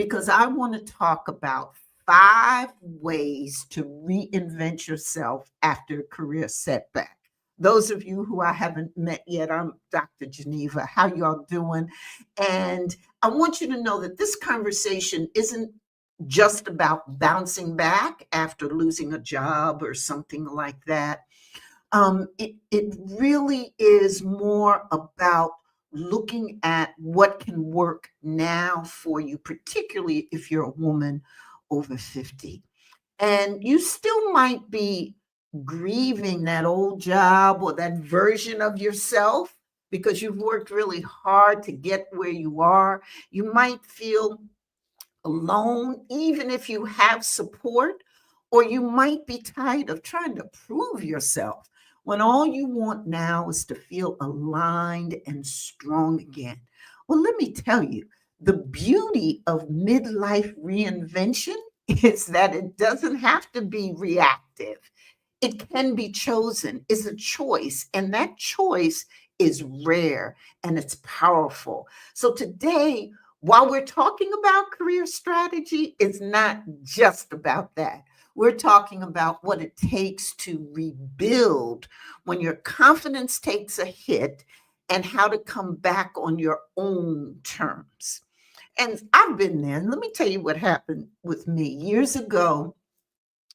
because I want to talk about 5 ways to reinvent yourself after a career setback. Those of you who I haven't met yet, I'm Dr. Geneva. How y'all doing? And I want you to know that this conversation isn't just about bouncing back after losing a job or something like that. It really is more about looking at what can work now for you, particularly if you're a woman over 50. And you still might be grieving that old job or that version of yourself because you've worked really hard to get where you are. You might feel alone, even if you have support, or you might be tired of trying to prove yourself when all you want now is to feel aligned and strong again. Well, let me tell you, the beauty of midlife reinvention is that it doesn't have to be reactive. It can be chosen, it's a choice, and that choice is rare and it's powerful. So today, while we're talking about career strategy, it's not just about that. We're talking about what it takes to rebuild when your confidence takes a hit and how to come back on your own terms. And I've been there. And let me tell you what happened with me. Years ago,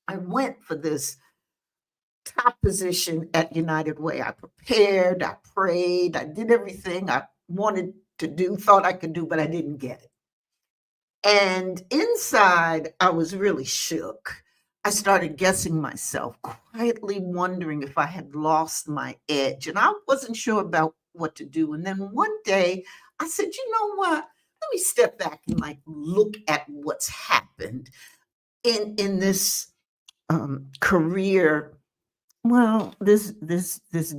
I went for this top position at United Way. I prepared, I prayed, I did everything I wanted to do, thought I could do, but I didn't get it. And inside, I was really shook. I started guessing myself, quietly wondering if I had lost my edge. And I wasn't sure about what to do. And then one day I said, you know what? Let me step back and look at what's happened in this career. Well, this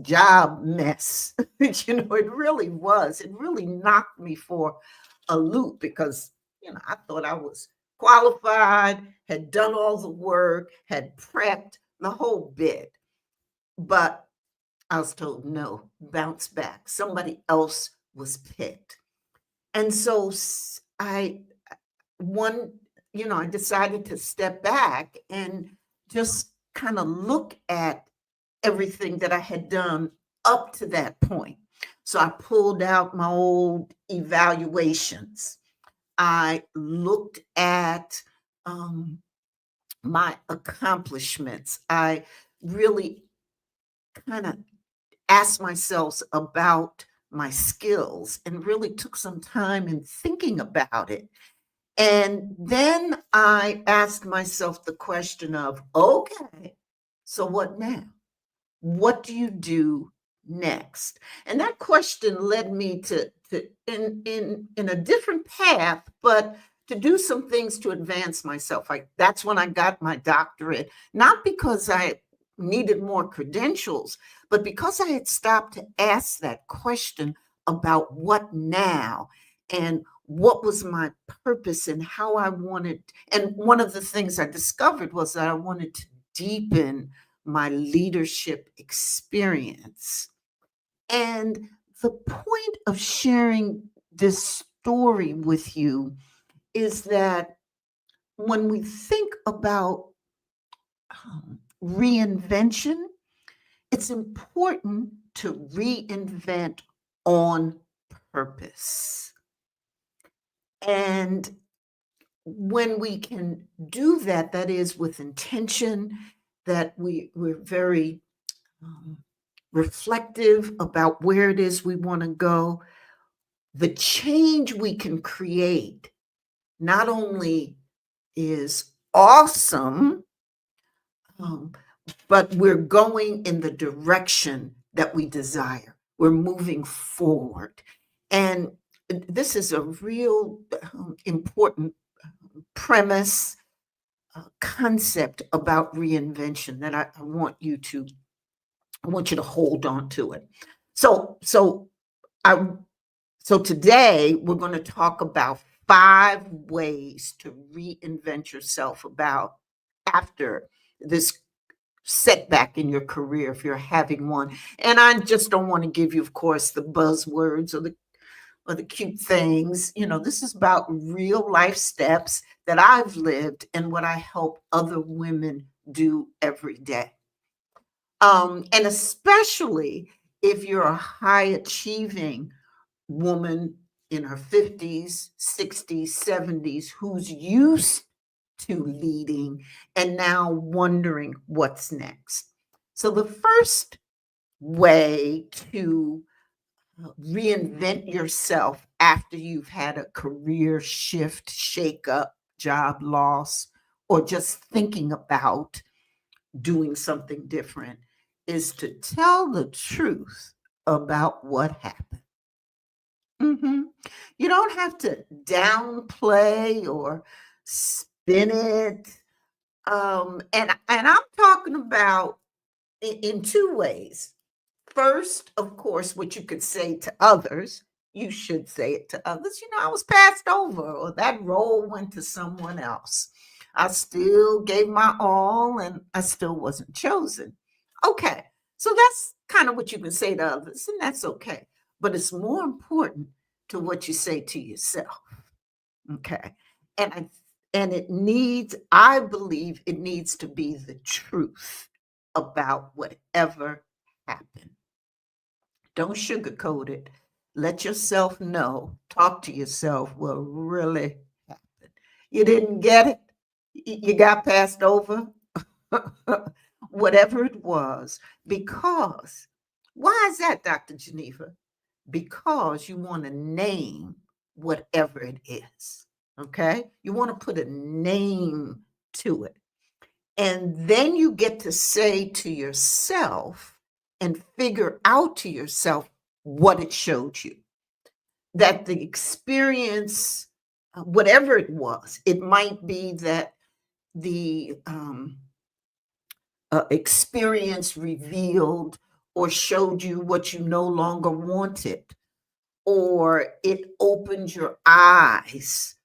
job mess, it really was. It really knocked me for a loop because, I thought I was qualified, had done all the work, had prepped the whole bit. But I was told, no, bounce back. Somebody else was picked. And so I, one, I decided to step back and just kind of look at everything that I had done up to that point. So I pulled out my old evaluations. I looked at my accomplishments. I really kind of asked myself about my skills and really took some time in thinking about it. And then I asked myself the question of, okay, so what now? What do you do next? And that question led me to in a different path, but to do some things to advance myself. That's when I got my doctorate, not because I needed more credentials, but because I had stopped to ask that question about what now and what was my purpose and how I wanted. And one of the things I discovered was that I wanted to deepen my leadership experience. And the point of sharing this story with you is that when we think about reinvention, it's important to reinvent on purpose. And when we can do that, that is with intention, that we're very reflective about where it is we want to go, the change we can create not only is awesome, but we're going in the direction that we desire. We're moving forward. And this is a real important premise, concept about reinvention that I want you to hold on to it. So today we're going to talk about 5 ways to reinvent yourself about after this setback in your career, if you're having one. And I just don't want to give you, of course, the buzzwords or or the cute things. This is about real life steps that I've lived and what I help other women do every day. And especially if you're a high achieving woman in her 50s, 60s, 70s who's used to leading and now wondering what's next. So, the first way to reinvent yourself after you've had a career shift, shakeup, job loss, or just thinking about doing something different is to tell the truth about what happened. Mhm. You don't have to downplay or spin it. And I'm talking about in two ways. First, of course, what you could say to others, you should say it to others. I was passed over, or that role went to someone else. I still gave my all and I still wasn't chosen. Okay, so that's kind of what you can say to others, and that's okay. But it's more important to what you say to yourself. Okay. And I and it needs, I believe it needs to be the truth about whatever happened. Don't sugarcoat it. Let yourself know. Talk to yourself what really happened. You didn't get it. You got passed over. Whatever it was. Because, why is that, Dr. Geneva? Because you want to name whatever it is. Okay? You want to put a name to it. And then you get to say to yourself and figure out to yourself what it showed you. That the experience, whatever it was, it might be that the experience revealed or showed you what you no longer wanted, or it opened your eyes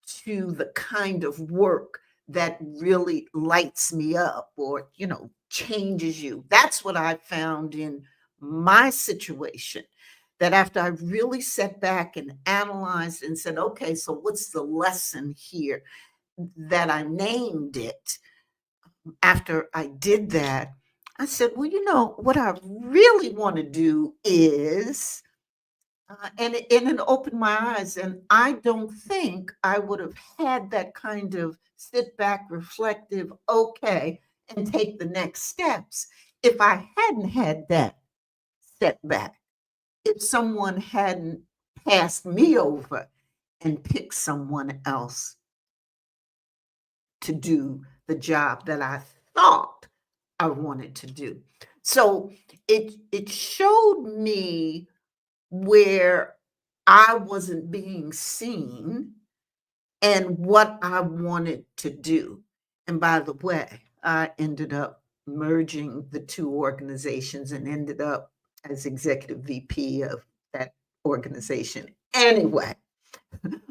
to the kind of work that really lights me up, or changes you. That's what I found in my situation, that after I really sat back and analyzed and said, okay, so what's the lesson here, that I named it. After I did that, I said, well, what I really want to do is, and it opened my eyes. And I don't think I would have had that kind of sit back, reflective, okay, and take the next steps if I hadn't had that setback. If someone hadn't passed me over and picked someone else to do the job that I thought I wanted to do. So it showed me where I wasn't being seen and what I wanted to do. And by the way, I ended up merging the two organizations and ended up as executive VP of that organization. Anyway,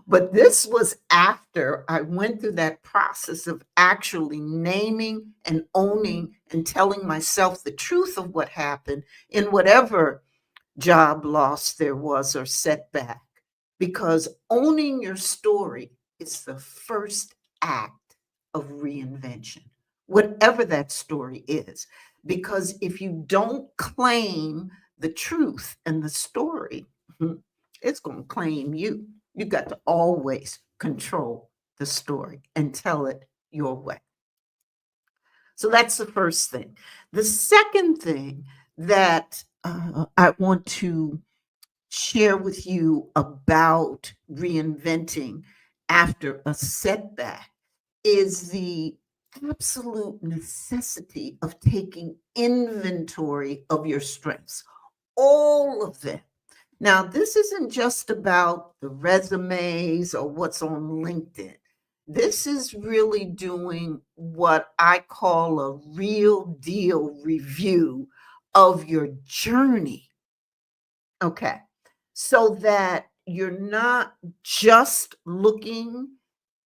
but this was after I went through that process of actually naming and owning and telling myself the truth of what happened in whatever job loss there was or setback. Because owning your story is the first act of reinvention, whatever that story is. Because if you don't claim the truth and the story, it's going to claim you. You got to always control the story and tell it your way. So that's the first thing. The second thing that I want to share with you about reinventing after a setback is the absolute necessity of taking inventory of your strengths, all of them. Now, this isn't just about the resumes or what's on LinkedIn. This is really doing what I call a real deal review of your journey. Okay. So that you're not just looking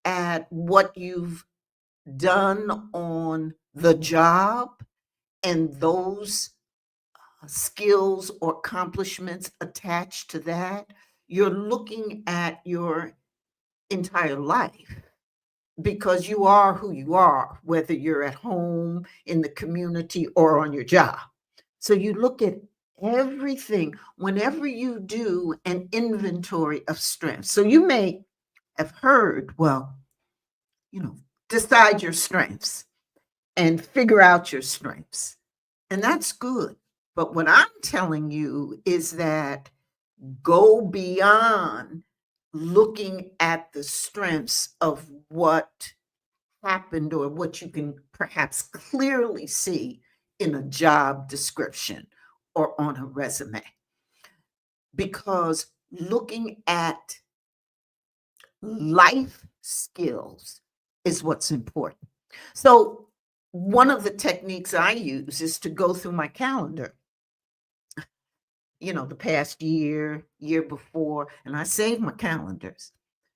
at what you've done on the job and those skills or accomplishments attached to that. you're looking at your entire life because you are who you are, whether you're at home, in the community, or on your job. So you look at everything whenever you do an inventory of strengths. So you may have heard, well, you know, decide your strengths and figure out your strengths. And that's good. But what I'm telling you is that go beyond looking at the strengths of what happened or what you can perhaps clearly see in a job description or on a resume. Because looking at life skills is what's important. So, one of the techniques I use is to go through my calendar, the past year, year before, and I save my calendars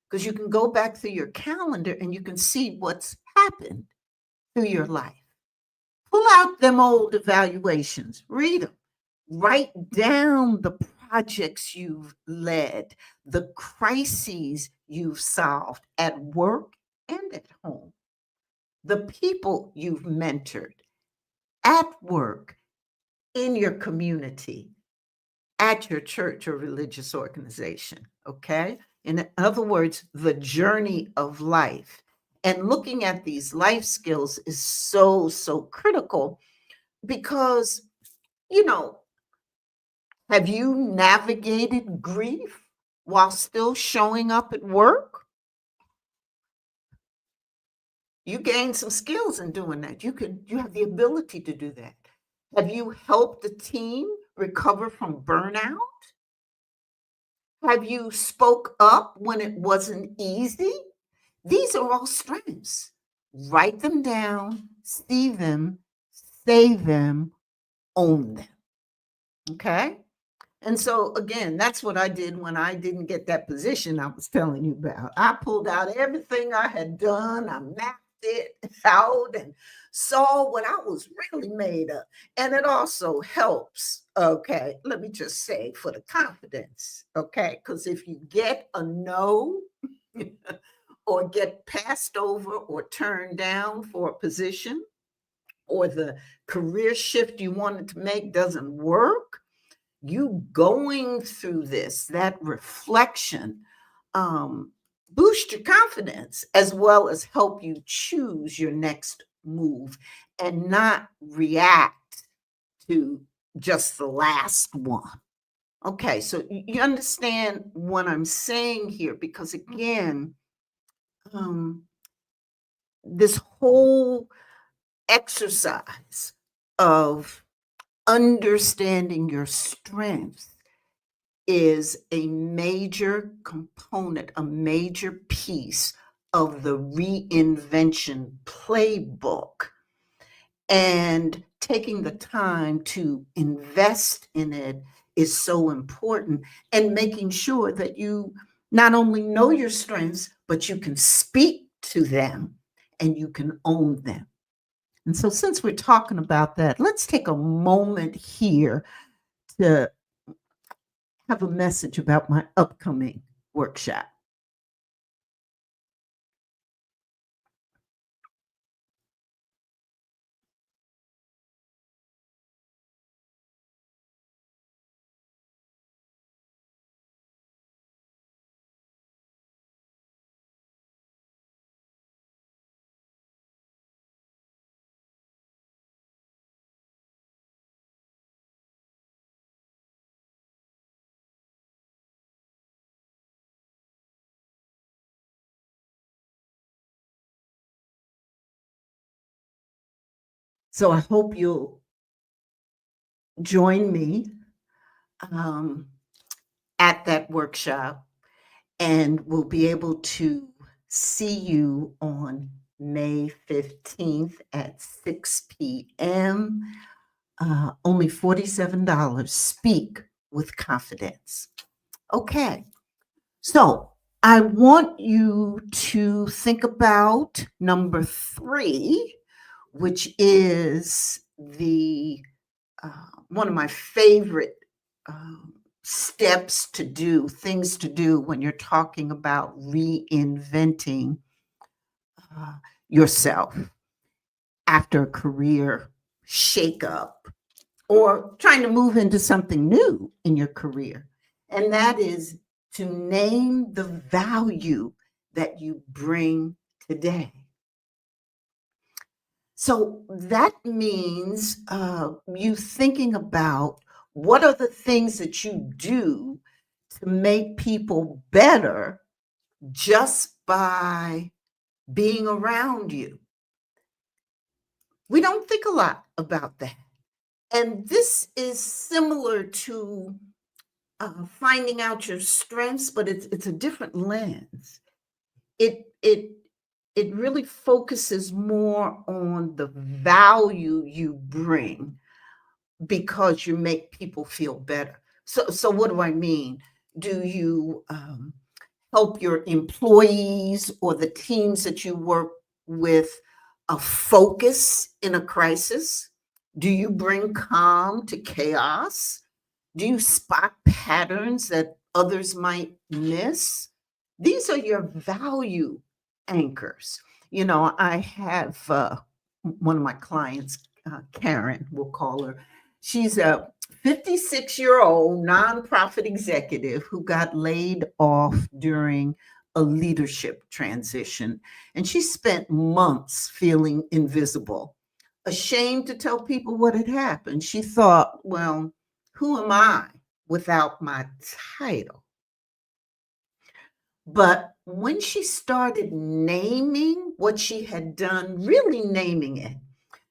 because you can go back through your calendar and you can see what's happened through your life. Pull out them old evaluations, read them, write down the projects you've led, the crises you've solved at work and at home, the people you've mentored at work, in your community, at your church or religious organization. Okay. In other words, the journey of life. And looking at these life skills is so, so critical because, you know, have you navigated grief while still showing up at work? You gain some skills in doing that. You have the ability to do that. Have you helped the team recover from burnout? Have you spoke up when it wasn't easy? These are all strengths. Write them down, see them, say them, own them. Okay? And so, again, that's what I did when I didn't get that position I was telling you about. I pulled out everything I had done, I mapped it out and saw what I was really made of. And it also helps, okay, let me just say for the confidence, okay? Because if you get a no or get passed over or turned down for a position, or the career shift you wanted to make doesn't work, you going through this, that reflection, boost your confidence as well as help you choose your next move and not react to just the last one. Okay, so you understand what I'm saying here because again, this whole exercise of understanding your strengths is a major component, a major piece of the reinvention playbook. And taking the time to invest in it is so important, and making sure that you not only know your strengths, but you can speak to them and you can own them. And so, since we're talking about that, let's take a moment here to have a message about my upcoming workshop. So, I hope you'll join me um, at that workshop, and we'll be able to see you on May 15th at 6 p.m. Only $47. Speak with confidence. Okay, so I want you to think about number 3, which is the one of my favorite steps to do, things to do when you're talking about reinventing uh, yourself after a career shakeup or trying to move into something new in your career. And that is to name the value that you bring today. So that means you thinking about what are the things that you do to make people better just by being around you. We don't think a lot about that. And this is similar to finding out your strengths, but it's a different lens. It really focuses more on the value you bring because you make people feel better. So what do I mean? Do you help your employees or the teams that you work with focus in a crisis? Do you bring calm to chaos? Do you spot patterns that others might miss? These are your value anchors. I have one of my clients, Karen, we'll call her. She's a 56-year-old nonprofit executive who got laid off during a leadership transition. And she spent months feeling invisible, ashamed to tell people what had happened. She thought, well, who am I without my title? But when she started naming what she had done, really naming it,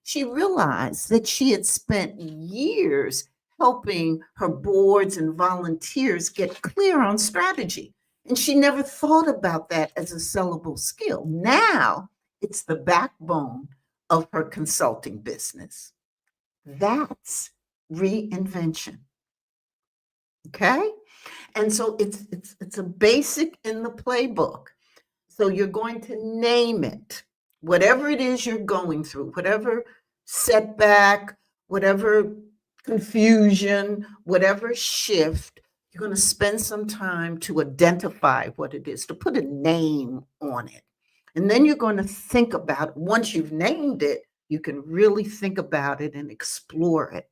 she realized that she had spent years helping her boards and volunteers get clear on strategy. And she never thought about that as a sellable skill. Now it's the backbone of her consulting business. That's reinvention. Okay? And so it's a basic in the playbook. So you're going to name it, whatever it is you're going through, whatever setback, whatever confusion, whatever shift, you're going to spend some time to identify what it is, to put a name on it. And then you're going to think about it. Once you've named it, you can really think about it and explore it.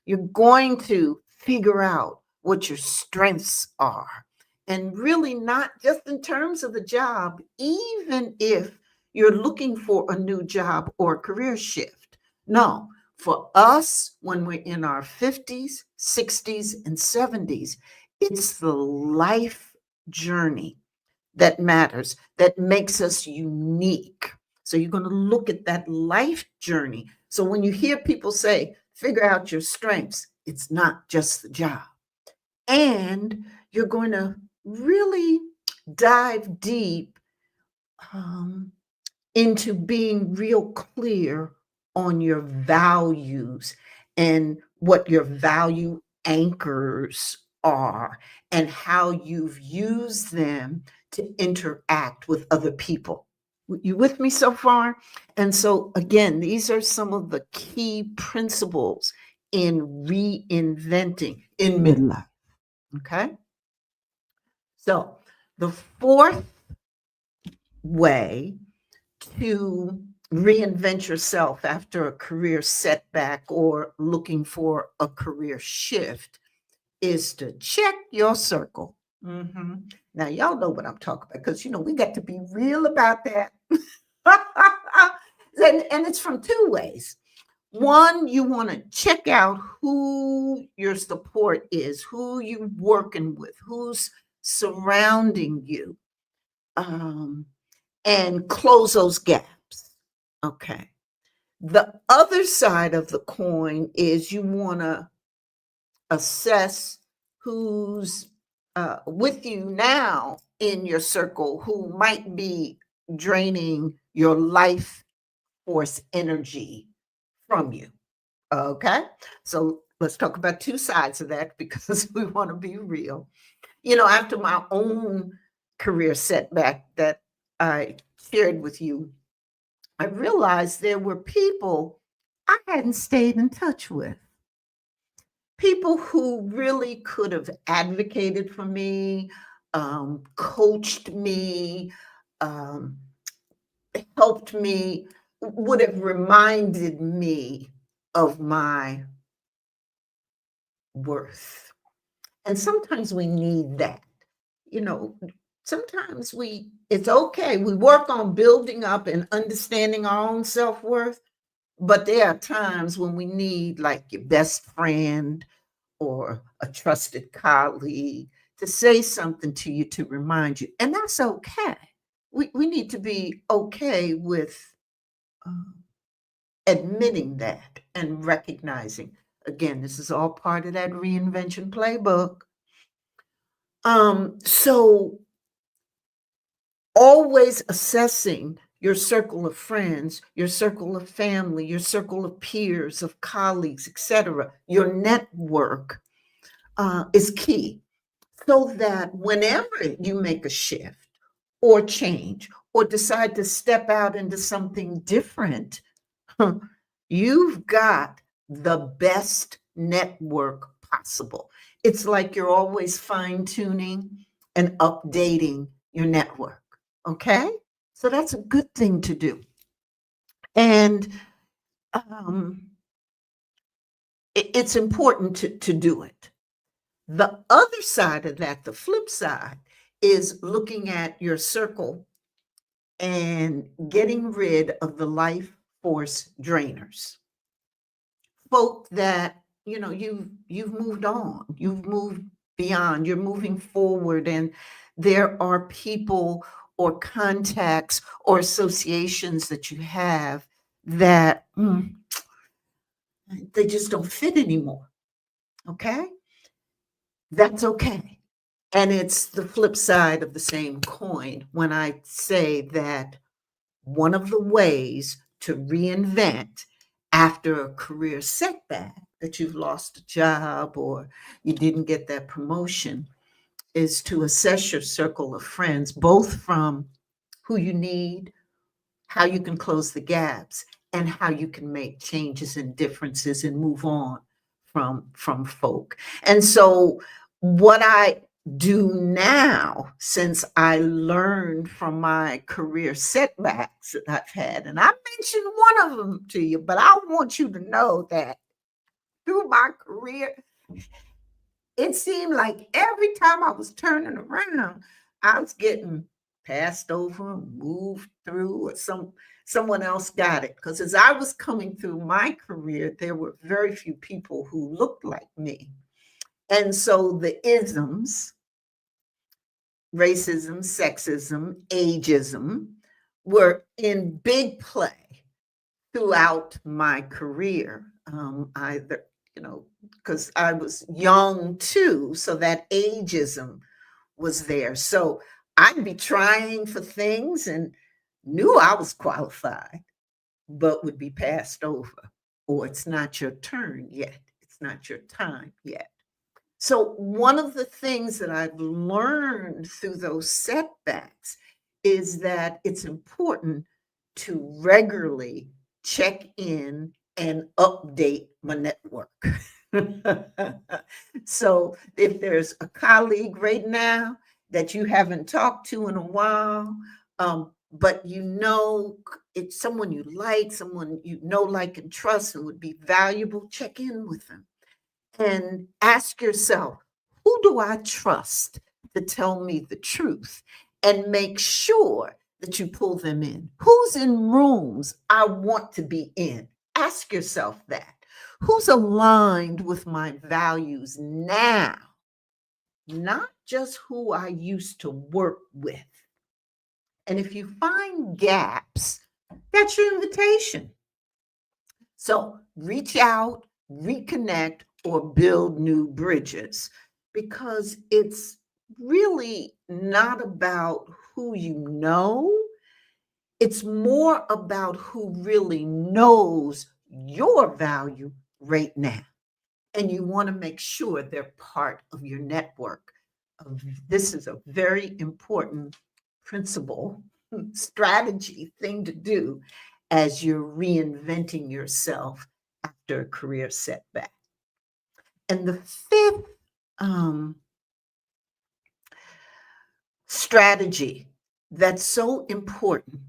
You're going to figure out what your strengths are. And really not just in terms of the job, even if you're looking for a new job or a career shift. No, for us, when we're in our 50s, 60s, and 70s, it's the life journey that matters, that makes us unique. So you're going to look at that life journey. So when you hear people say, figure out your strengths, it's not just the job. And you're going to really dive deep into being real clear on your values and what your value anchors are and how you've used them to interact with other people. You with me so far? And so, again, these are some of the key principles in reinventing in midlife. Okay. So, the fourth way to reinvent yourself after a career setback or looking for a career shift is to check your circle. Now, y'all know what I'm talking about because, we got to be real about that. And it's from two ways. One, you want to check out who your support is, who you're working with, who's surrounding you, and close those gaps. Okay. The other side of the coin is you want to assess who's with you now in your circle who might be draining your life force energy from you. Okay. So let's talk about two sides of that because we want to be real. After my own career setback that I shared with you, I realized there were people I hadn't stayed in touch with. people who really could have advocated for me, coached me, um, helped me, would have reminded me of my worth. And sometimes we need that. You know, sometimes it's okay. We work on building up and understanding our own self worth, but there are times when we need, like, your best friend or a trusted colleague to say something to you to remind you. And that's okay. We need to be okay with uh, admitting that and recognizing. Again, this is all part of that reinvention playbook. So always assessing your circle of friends, your circle of family, your circle of peers, of colleagues, etc., your network is key. So that whenever you make a shift or change or decide to step out into something different, you've got the best network possible. It's like you're always fine tuning and updating your network. Okay. So that's a good thing to do. And um, it's important to do it. The other side of that, the flip side, is looking at your circle and getting rid of the life force drainers. Folk that, you've moved on, you've moved beyond, you're moving forward, and there are people or contacts or associations that you have that they just don't fit anymore. Okay? That's okay. And it's the flip side of the same coin when I say that one of the ways to reinvent after a career setback, that you've lost a job or you didn't get that promotion, is to assess your circle of friends, both from who you need, how you can close the gaps, and how you can make changes and differences and move on from folk. And so what I do now, since I learned from my career setbacks that I've had, and I mentioned one of them to you, but I want you to know that through my career, it seemed like every time I was turning around, I was getting passed over, moved through, or someone else got it. Because as I was coming through my career, there were very few people who looked like me. And so the isms, racism, sexism, ageism, were in big play throughout my career. Either, because I was young too, so that ageism was there. So I'd be trying for things and knew I was qualified, but would be passed over. Or it's not your turn yet. It's not your time yet. So, one of the things that I've learned through those setbacks is that it's important to regularly check in and update my network. So, if there's a colleague right now that you haven't talked to in a while, but it's someone you like, someone like, and trust, and would be valuable, check in with them and ask yourself, who do I trust to tell me the truth? And make sure that you pull them in. Who's in rooms I want to be in? Ask yourself that. Who's aligned with my values now? Not just who I used to work with. And if you find gaps, that's your invitation. So reach out, reconnect, or build new bridges, because it's really not about who you know. It's more about who really knows your value right now. And you want to make sure they're part of your network. This is a very important principle, strategy thing to do as you're reinventing yourself after a career setback. And the fifth um, strategy that's so important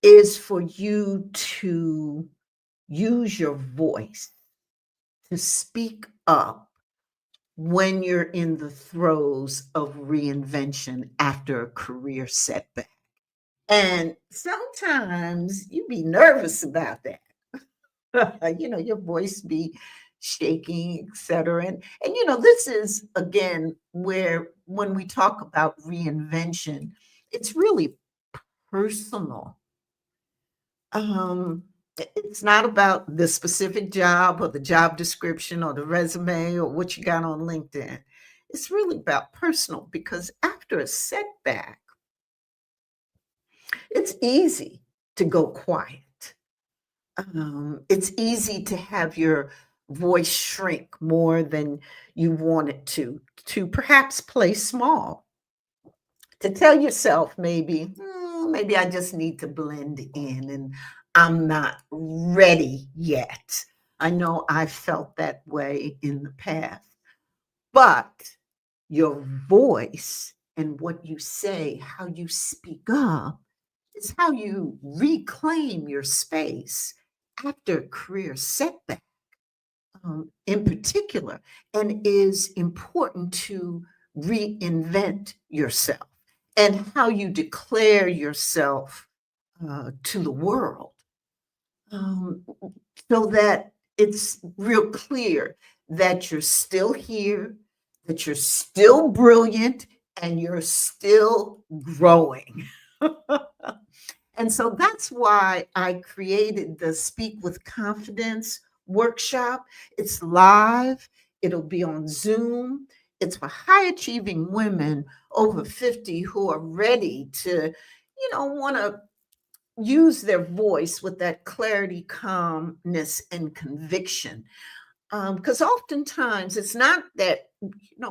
is for you to use your voice to speak up when you're in the throes of reinvention after a career setback. And sometimes you be nervous about that. Your voice be shaking, etc. And this is again where when we talk about reinvention, it's really personal. It's not about the specific job or the job description or the resume or what you got on LinkedIn. It's really about personal because after a setback, it's easy to go quiet. It's easy to have your voice shrink more than you want it to perhaps play small, to tell yourself maybe, maybe I just need to blend in and I'm not ready yet. I know I felt that way in the past, but your voice and what you say, how you speak up, is how you reclaim your space after career setback, in particular, and is important to reinvent yourself and how you declare yourself to the world, um, so that it's real clear that you're still here, that you're still brilliant, and you're still growing. And so that's why I created the Speak with Confidence workshop. It's live, it'll be on Zoom. It's for high achieving women over 50 who are ready to, want to use their voice with that clarity, calmness, and conviction. Because oftentimes it's not that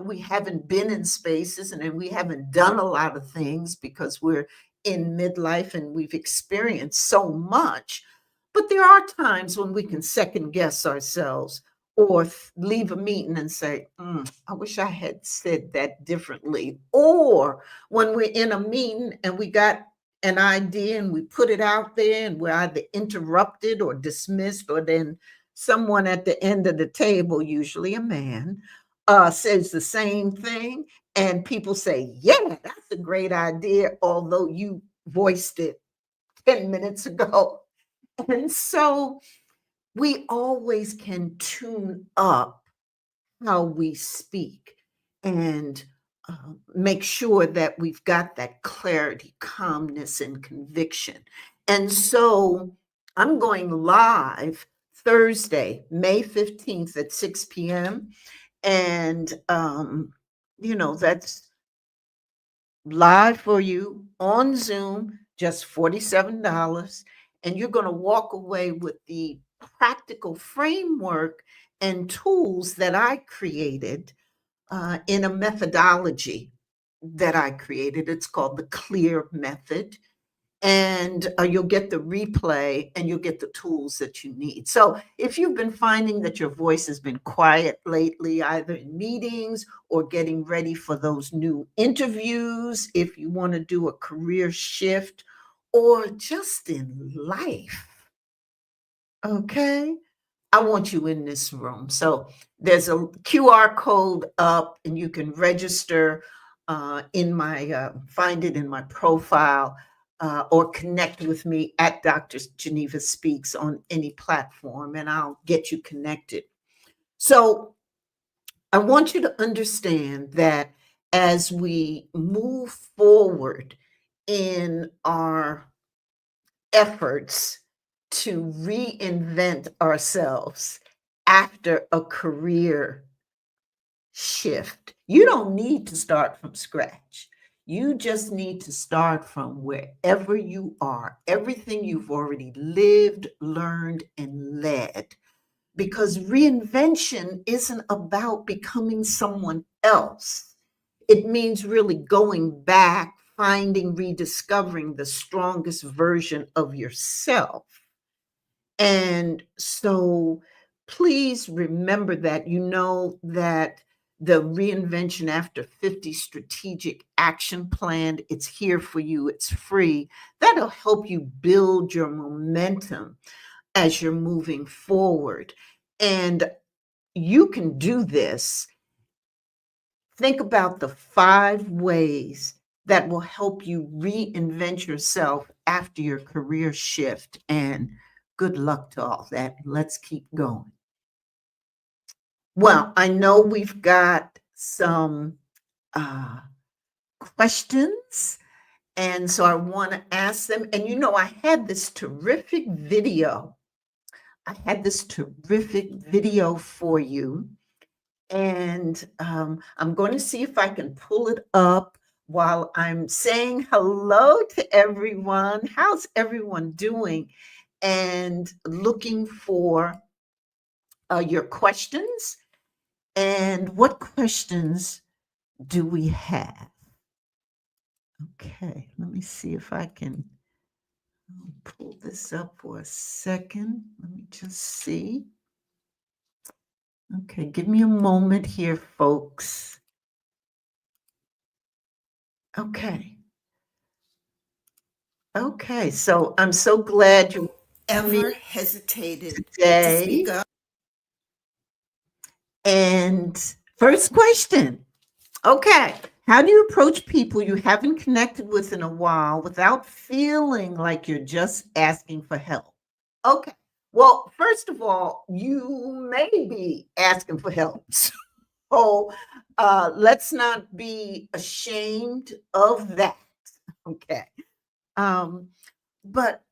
we haven't been in spaces and then we haven't done a lot of things because we're in midlife and we've experienced so much, but there are times when we can second guess ourselves or leave a meeting and say, I wish I had said that differently. Or when we're in a meeting and we got an idea and we put it out there and we're either interrupted or dismissed, or then someone at the end of the table, usually a man, says the same thing. And people say, yeah, that's a great idea, although you voiced it 10 minutes ago. And so we always can tune up how we speak and make sure that we've got that clarity, calmness, and conviction. And so I'm going live Thursday, May 15th at 6 p.m. And, that's live for you on Zoom, just $47. And you're going to walk away with the practical framework and tools that I created in a methodology that I created. It's called the CLEAR method. And you'll get the replay and you'll get the tools that you need. So if you've been finding that your voice has been quiet lately, either in meetings or getting ready for those new interviews, if you want to do a career shift or just in life, okay? I want you in this room. So there's a QR code up and you can register find it in my profile, or connect with me at Dr. Geneva Speaks on any platform and I'll get you connected. So I want you to understand that as we move forward in our efforts to reinvent ourselves after a career shift, you don't need to start from scratch. You just need to start from wherever you are, everything you've already lived, learned, and led. Because reinvention isn't about becoming someone else. It means really going back, finding, rediscovering the strongest version of yourself. And so Please remember that. You know that the Reinvention After 50 strategic action plan, it's here for you. It's free. That'll help you build your momentum as you're moving forward. And you can do this. Think about the 5 ways that will help you reinvent yourself after your career shift. And good luck to all that. Let's keep going. Well, I know we've got some uh, questions, and so I want to ask them. And I had this terrific video. I had this terrific video for you, and I'm going to see if I can pull it up while I'm saying hello to everyone. How's everyone doing? And looking for your questions. And what questions do we have? Okay, let me see if I can pull this up for a second. Let me just see. Okay, give me a moment here, folks. Okay. Okay, so I'm so glad you ever hesitated to speak up. And first question. Okay. How do you approach people you haven't connected with in a while without feeling like you're just asking for help? Okay. Well, first of all, you may be asking for help. So let's not be ashamed of that. Okay. But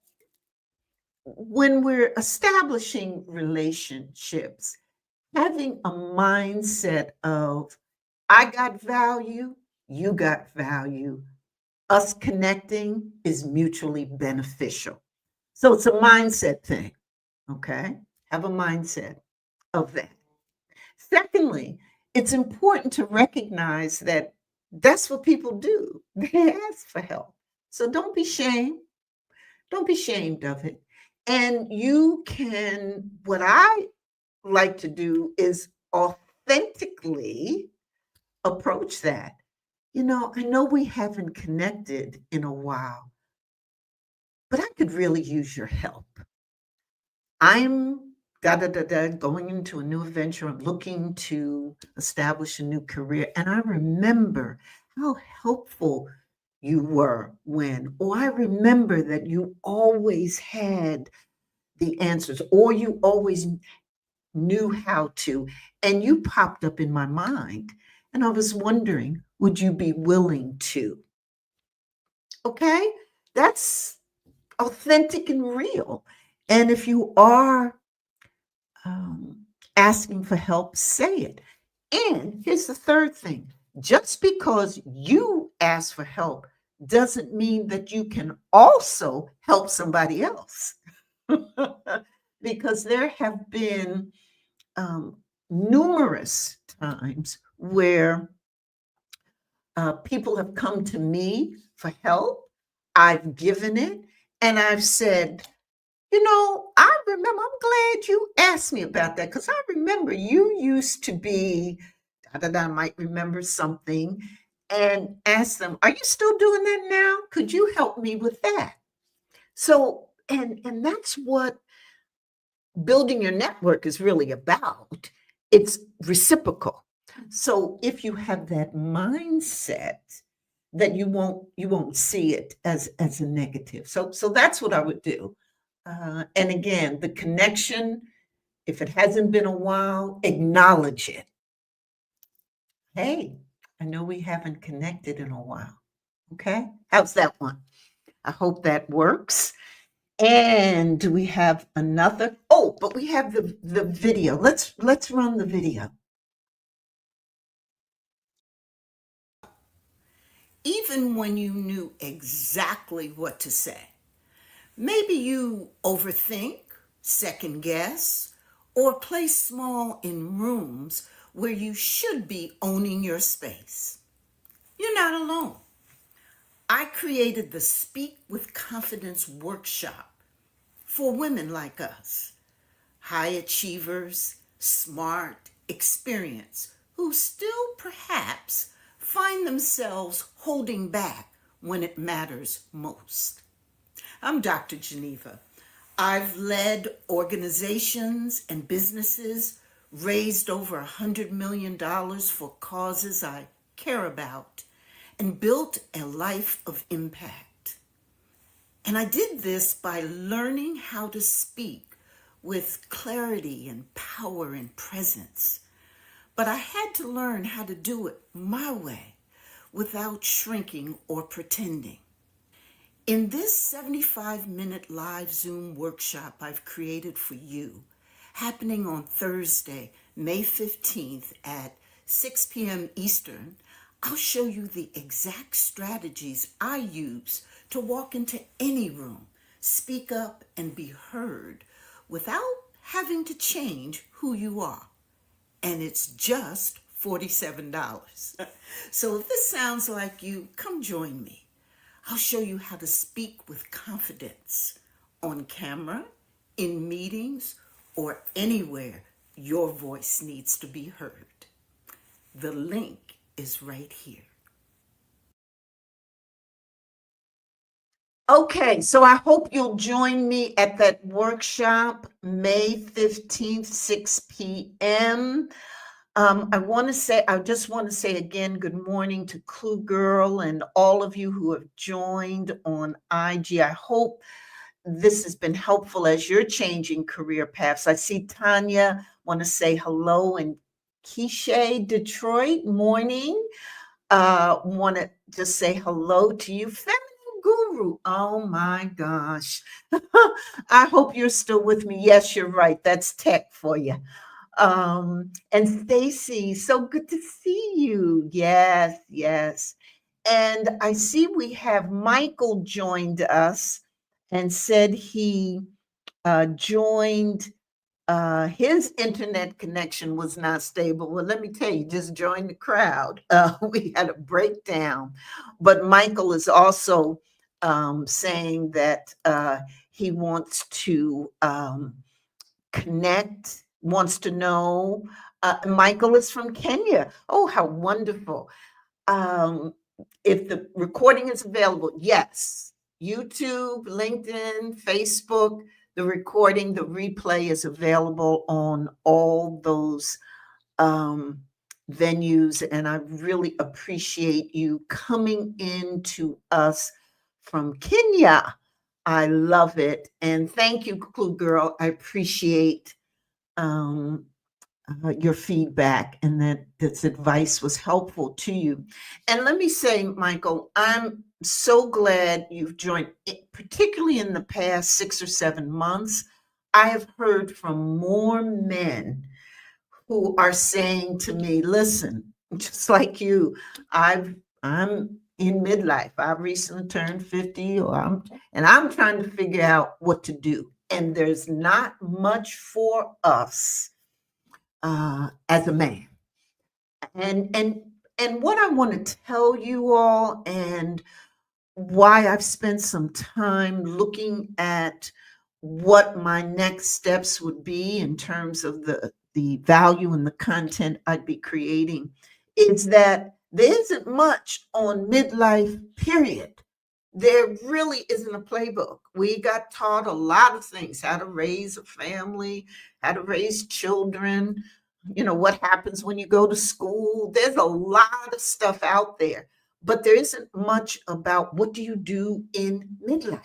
when we're establishing relationships, having a mindset of, I got value, you got value, us connecting is mutually beneficial. So it's a mindset thing, okay? Have a mindset of that. Secondly, it's important to recognize that that's what people do. They ask for help. So don't be ashamed. Don't be ashamed of it. And what I like to do is authentically approach that. I know we haven't connected in a while, but I could really use your help. I'm going into a new adventure. I'm looking to establish a new career. And I remember how helpful you were I remember that you always had the answers, or you always knew how to, and you popped up in my mind. And I was wondering, would you be willing to? Okay, that's authentic and real. And if you are asking for help, say it. And here's the third thing, just because you ask for help doesn't mean that you can also help somebody else. Because there have been numerous times where people have come to me for help. I've given it, and I've said, I remember, I'm glad you asked me about that, because I remember you used to be, I might remember something, and ask them, are you still doing that now? Could you help me with that? So, and that's what building your network is really about. It's reciprocal. So if you have that mindset, that you won't see it as a negative. So that's what I would do. And again, the connection, if it hasn't been a while, acknowledge it. Hey, I know we haven't connected in a while. Okay, how's that one? I hope that works. And do we have another? Oh, but we have the video. Let's run the video. Even when you knew exactly what to say, maybe you overthink, second guess, or play small in rooms where you should be owning your space. You're not alone. I created the Speak with Confidence workshop for women like us. high achievers, smart, experienced, who still perhaps find themselves holding back when it matters most. I'm Dr. Geneva. I've led organizations and businesses, raised over $100 million for causes I care about, and built a life of impact. And I did this by learning how to speak with clarity and power and presence. But I had to learn how to do it my way without shrinking or pretending. In this 75-minute live Zoom workshop I've created for you, happening on Thursday, May 15th at 6 p.m. Eastern, I'll show you the exact strategies I use to walk into any room, speak up, and be heard without having to change who you are. And it's just $47. So if this sounds like you, come join me. I'll show you how to speak with confidence on camera, in meetings, or anywhere your voice needs to be heard. The link is right here. Okay, so I hope you'll join me at that workshop May 15th, 6 p.m. I just want to say again, good morning to Clue Girl and all of you who have joined on IG. I hope this has been helpful as you're changing career paths. I see Tanya want to say hello, and Keisha, Detroit, morning. Want to just say hello to you, Feminine Guru. Oh my gosh. I hope you're still with me. Yes, you're right. That's tech for you. And Stacy, so good to see you. Yes, yes. And I see we have Michael joined us and said he joined his internet connection was not stable. Well, let me tell you, just join the crowd. We had a breakdown. But Michael is also saying that he wants to connect, wants to know. Michael is from Kenya. Oh, how wonderful. Um, if the recording is available, yes, YouTube, LinkedIn, Facebook, the recording, the replay is available on all those venues. And I really appreciate you coming in to us from Kenya. I love it. And thank you, Clue Girl. I appreciate um, your feedback and that this advice was helpful to you. And let me say, Michael, I'm so glad you've joined, particularly in the past 6 or 7 months. I have heard from more men who are saying to me, listen, just like you, I'm in midlife. I recently turned 50 and I'm trying to figure out what to do. And there's not much for us as a man. And what I want to tell you all, and why I've spent some time looking at what my next steps would be in terms of the value and the content I'd be creating, is that there isn't much on midlife, period. There really isn't a playbook. We got taught a lot of things: how to raise a family, how to raise children, what happens when you go to school. There's a lot of stuff out there, but there isn't much about what do you do in midlife.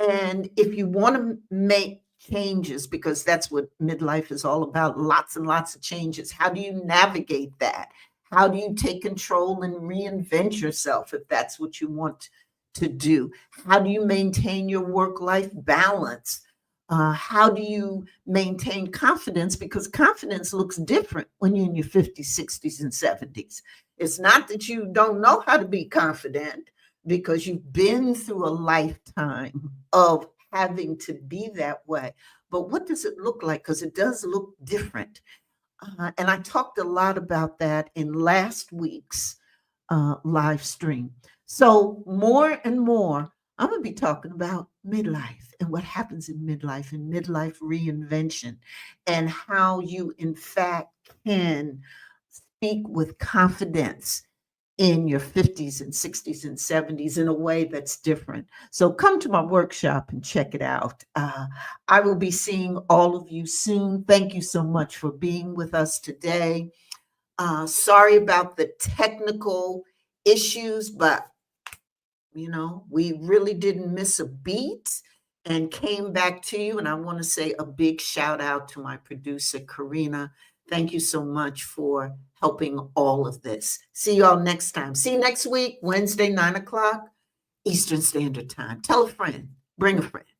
And if you want to make changes, because that's what midlife is all about, lots and lots of changes, how do you navigate that? How do you take control and reinvent yourself if that's what you want to do? How do you maintain your work-life balance? How do you maintain confidence? Because confidence looks different when you're in your 50s, 60s, and 70s. It's not that you don't know how to be confident, because you've been through a lifetime of having to be that way. But what does it look like? Because it does look different. And I talked a lot about that in last week's live stream. So more and more, I'm going to be talking about midlife and what happens in midlife and midlife reinvention and how you, in fact, can speak with confidence in your 50s and 60s and 70s in a way that's different. So come to my workshop and check it out. I will be seeing all of you soon. Thank you so much for being with us today. Sorry about the technical issues, but we really didn't miss a beat and came back to you. And I want to say a big shout out to my producer, Karina. Thank you so much for helping all of this. See you all next time. See you next week, Wednesday, 9 o'clock Eastern Standard Time. Tell a friend, bring a friend.